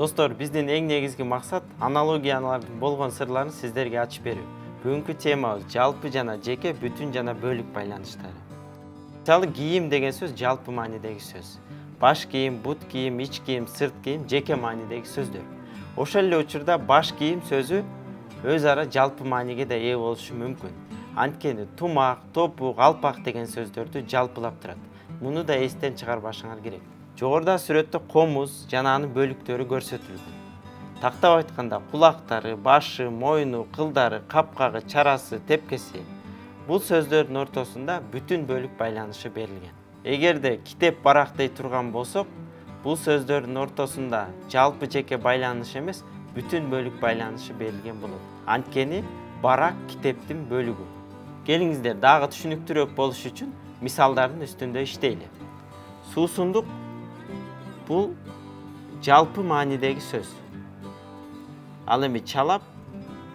Достор, биздин эң негизги максат аналогиялардын болгон сырларын сиздерге ачып берүү. Бүгүнкү темабыз жалпы жана жеке, бүтүн жана бөлүк байланыштары. Мисалы, кийим деген сөз жалпы маанидеги сөз. Баш кийим, бут кийим, ич кийим, сырт кийим жеке маанидеги сөздөр. Ошол эле учурда баш кийим сөзү өз ара жалпы мааниге да ээ болушу мүмкүн. Анткени тумак, топук, алпак деген сөздөрдү жалпылап турат. Муну да эстен чыгарбашыңар керек. Жогоруда сүрөттө комуз жана анын бөлүктөрү көрсөтүлгөн. Тактап айтканда кулактары, башы, мойну, кылдары, капкагы, чарасы, тепкеси. Бул сөздөрдүн ортосунда бүтүн бөлүк байланышы берилген. Эгерде китеп барактай турган болсок, бул сөздөрдүн ортосунда жалпы жеке байланыш эмес, бүтүн бөлүк байланышы берилген болот. Анткени барак китептин бөлүгү. Келиңиздер, дагы түшүнүктүүрөөк болуш үчүн мисалдардын үстүндө иштейли. Суусундук бул жалпы маанидеги сөз. Ал эми чалап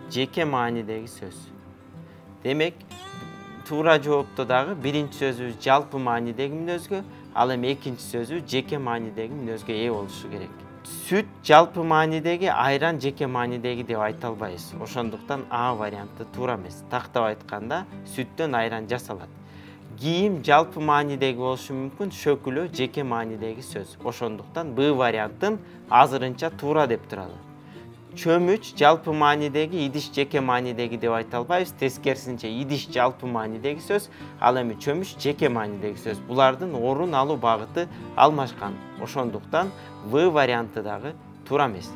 жеке маанидеги сөз. Демек, туура жоопто дагы биринчи сөзүбүз жалпы маанидеги мүнөзгө, ал эми экинчи сөзү жеке маанидеги мүнөзгө ээ болушу керек. Сүт жалпы маанидеги, айран жеке маанидеги деп айта албайбыз. Ошондуктан А варианты туура эмес. Тактап айтканда сүттөн айран жасалат. Кийим жалпы маанидеги болушу мүмкүн, шөкүлө жеке маанидеги сөз. Ошондуктан Б вариантын азырынча туура деп туралы. Чөмүч жалпы маанидеги, идиш жеке маанидеги деп айта албайбыз. Тескерисинче идиш жалпы маанидеги сөз, ал эми чөмүч жеке маанидеги сөз. Булардын орун алуу багыты алмашкан. Ошондуктан В варианты дагы туура эмес.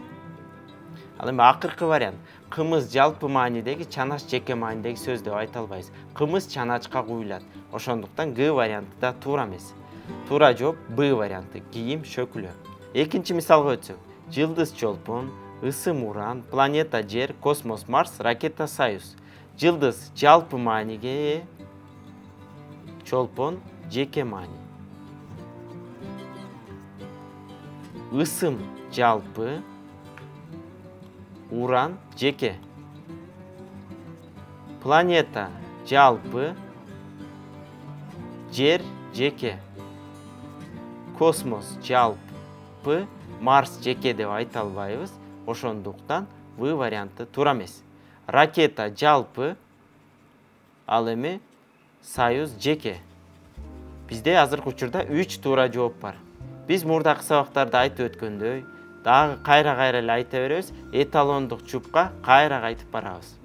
Ал эми акыркы вариант. Кымыз жалпы маанидеги, чанач жеке маанидеги сөз деп айта албайбыз. Кымыз чаначка куюлат. Ошондуктан Г варианты да туура эмес. Туура жооп Б варианты, кийим шөкүлө. Экинчи мисалга өтсөк. Жылдыз чолпон, ысым уран, планета жер, космос Марс, ракета Союз. Жылдыз жалпы мааниге ээ, чолпон жеке маани. Isım жалпы, уран жеке. Планета жалпы, жер жеке. Космос жалпы, Марс жеке деп айта албайбыз. Ошондуктан В варианты туура эмес. Ракета жалпы, ал эми Союз жеке. Бизде азыркы учурда 3 туура жооп бар. Биз мурдакы сабактарда айтып өткөндөй, дагы кайра эле айта беребиз, эталондук чупка кайра кайтып барабыз.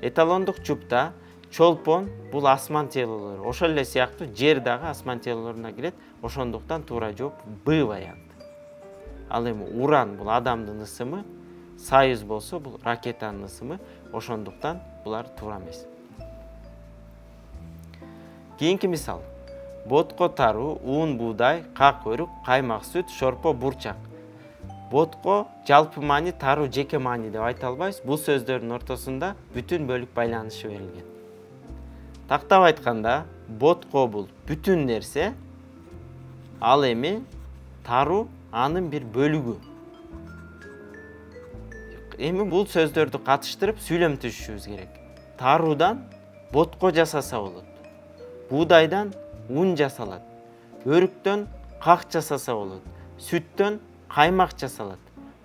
Эталондук чупта чолпон бул асман телолору, ошол эле сыяктуу жер дагы асман телолоруна кирет. Ошондуктан туура жооп Б варианты. Ал эми уран бул адамдын ысымы, Союз болсо бул ракетанын ысымы. Ошондуктан булар туура эмес. Кийинки мисал. Ботко тару, уун буудай, как өрүк, каймак сүт, шорпо бурчак. Ботко жалпы маани, тару жеке маани деп айта албайбыз. Бул сөздөрдүн ортосунда бүтүн бөлүк байланышы берилген. Тактап айтканда, ботко бул бүтүн нерсе, ал эми тару анын бир бөлүгү. Эми бул сөздөрдү катыштырып сүйлөм түзүшүбүз керек. Тарудан ботко жасаса болот. Буудайдан ун жасалат. Өрүктөн как жасаса болот. Сүттөн каймак жасалат.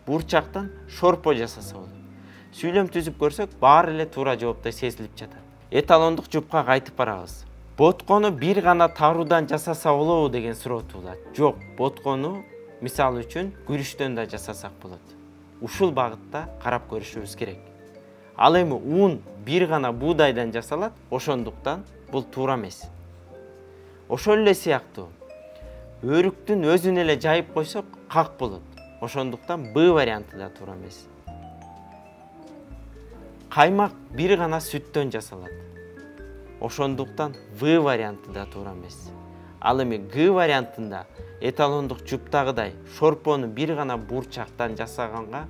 Бурчактан шорпо жасаса болот. Сүйлөм түзүп көрсөк, баары эле туура жооптой сезилип жатат. Эталондук жупка кайтып барабыз. Боткону бир гана тарудан жасаса болобу деген суроо туулат. Жок, боткону мисалы үчүн күрүчтөн да жасасак болот. Ушул багытта карап көрүшүбүз керек. Ал эми ун бир гана буудайдан жасалат, ошондуктан бул туура эмес. Ошол эле сыяктуу өрүктүн өзүн эле жайып койсок, как болот. Ошондуктан Б варианты да туура эмес. Каймак бир гана сүттөн жасалат. Ошондуктан В варианты да туура эмес. Ал эми Г вариантында эталондук чуптагыдай шорпону бир гана бурчактан жасаганга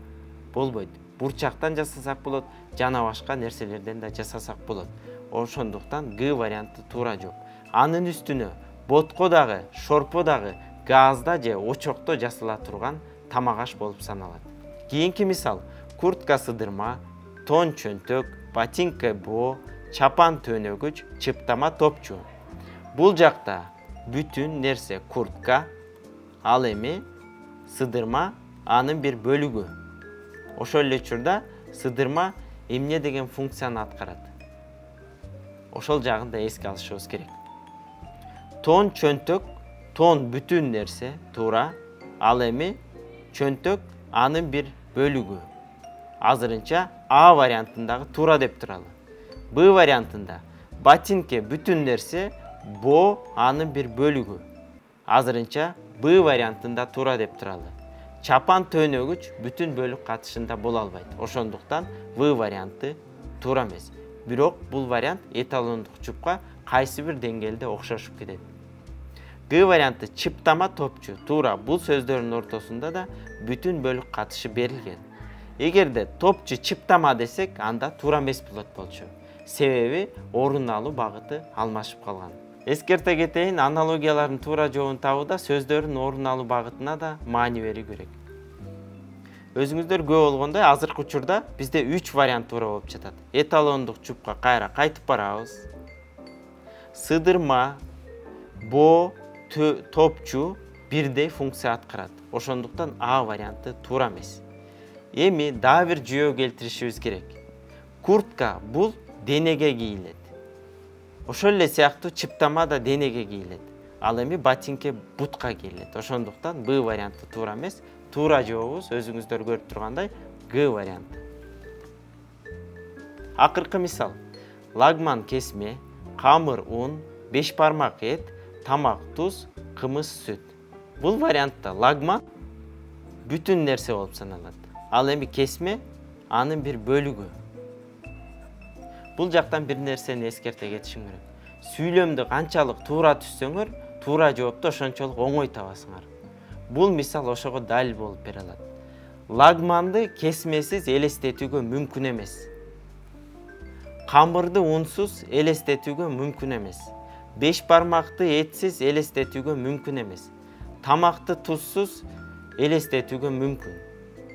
болбойт. Бурчактан жасасак болот, жана башка нерселерден да жасасак болот. Ошондуктан Г варианты туура жооп. Анын үстүнө ботко дагы, шорпо дагы газда же очокто жасала турган тамак аш болуп саналат. Кийинки мисал. Куртка сыдырма, тон чөнтөк, ботинка боо, чапан төнөгүч, чыптама топчу. Бул жакта бүтүн нерсе куртка, ал эми сыдырма анын бир бөлүгү. Ошол эле учурда сыдырма эмне деген функцияны аткарат. Ошол жагын да эске алышыбыз керек. Тон чөнтөк, тон бүтүн нерсе, туура. Ал эми чөнтөк анын бир бөлүгү. Азырынча А вариантындагы туура деп туралы. Б вариантында ботинке бүтүн нерсе, бо анын бир бөлүгү. Азырынча Б вариантында туура деп туралы. Чапан төөнөгүч бүтүн бөлүк катышында боло албайт. Ошондуктан В варианты туура эмес. Бирок бул вариант эталондук чупка кайсы бир деңгээлде окшошуп кетет. Г варианты чыптама топчу. Туура, бул сөздөрдүн ортосунда да бүтүн бөлүк катышы берилген. Эгерде топчу чыптама десек, анда туура эмес болот болчу. Себеби орун алуу багыты алмашып калган. Эскерте кетейин, аналогиялардын туура жообун табууда сөздөрдүн орун алуу багытына да маани берүү керек. Өзүңүздөр көрүп болгондой, азыркы учурда бизде 3 вариант туура болуп жатат. Эталондук чупка кайра кайтып барабыз. Сыдырма, бо, топчу бирдей функция аткарат. Ошондуктан А варианты туура эмес. Эми дагы бир жүйө келтиришибиз керек. Куртка бул денеге кийилет. Ошол эле сыяктуу чыптама да денеге кийилет. Ал эми ботинке бутка кийилет. Ошондуктан Б варианты туура эмес. Туура жообубуз өзүңүздөр көрүп тургандай Г варианты. Акыркы мисал. Лагман кесме, камыр ун, 5 бармак эт, тамак туз, кымыз сүт. Бул вариантта лагман бүтүн нерсе болуп саналат. Ал эми кесме анын бир бөлүгү. Бул жактан бир нерсени эскерте кетишиң керек. Сүйлөмдү канчалык туура түзсөңөр, туура жоопту ошончолук оңой табасыңар. Бул мисал ошого далил болуп бере алат. Лагманды кесмесиз элестетүүгө мүмкүн эмес. Камырды унсуз элестетүүгө мүмкүн эмес. 5 бармакты этсиз элестетүүгө мүмкүн эмес. Тамакты тузсуз элестетүүгө мүмкүн.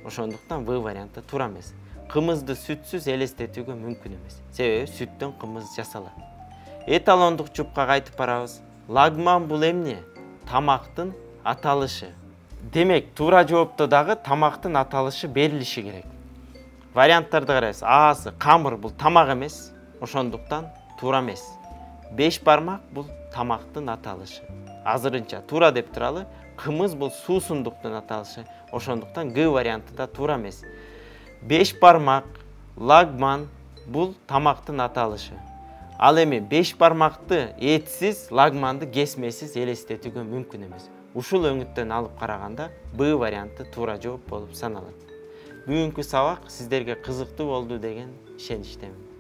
Ошондуктан В варианты туура эмес. Кымызды сүтсүз элестетүүгө мүмкүн эмес. Себеби сүттөн кымыз жасалат. Эталондук чупка кайтып барабыз. Лагман бул эмне? Тамактын аталышы. Демек, туура жоопто дагы тамактын аталышы берилиши керек. Варианттарды карайбыз. Аасы камыр бул тамак эмес. Ошондуктан туура эмес. 5 бармак бул тамактын аталышы. Азырынча туура деп туралы. Кымыз бул суусундуктун аталышы. Ошондуктан Г варианты да туура эмес. 5 бармак, лагман бул тамактын аталышы. Ал эми 5 бармакты этсиз, лагманды кесмесиз элестетүүгө мүмкүн эмес. Ушул өңүттөн алып караганда Б варианты туура жооп болуп саналат. Бүгүнкү сабак сиздерге кызыктуу болду деген ишеничтемин.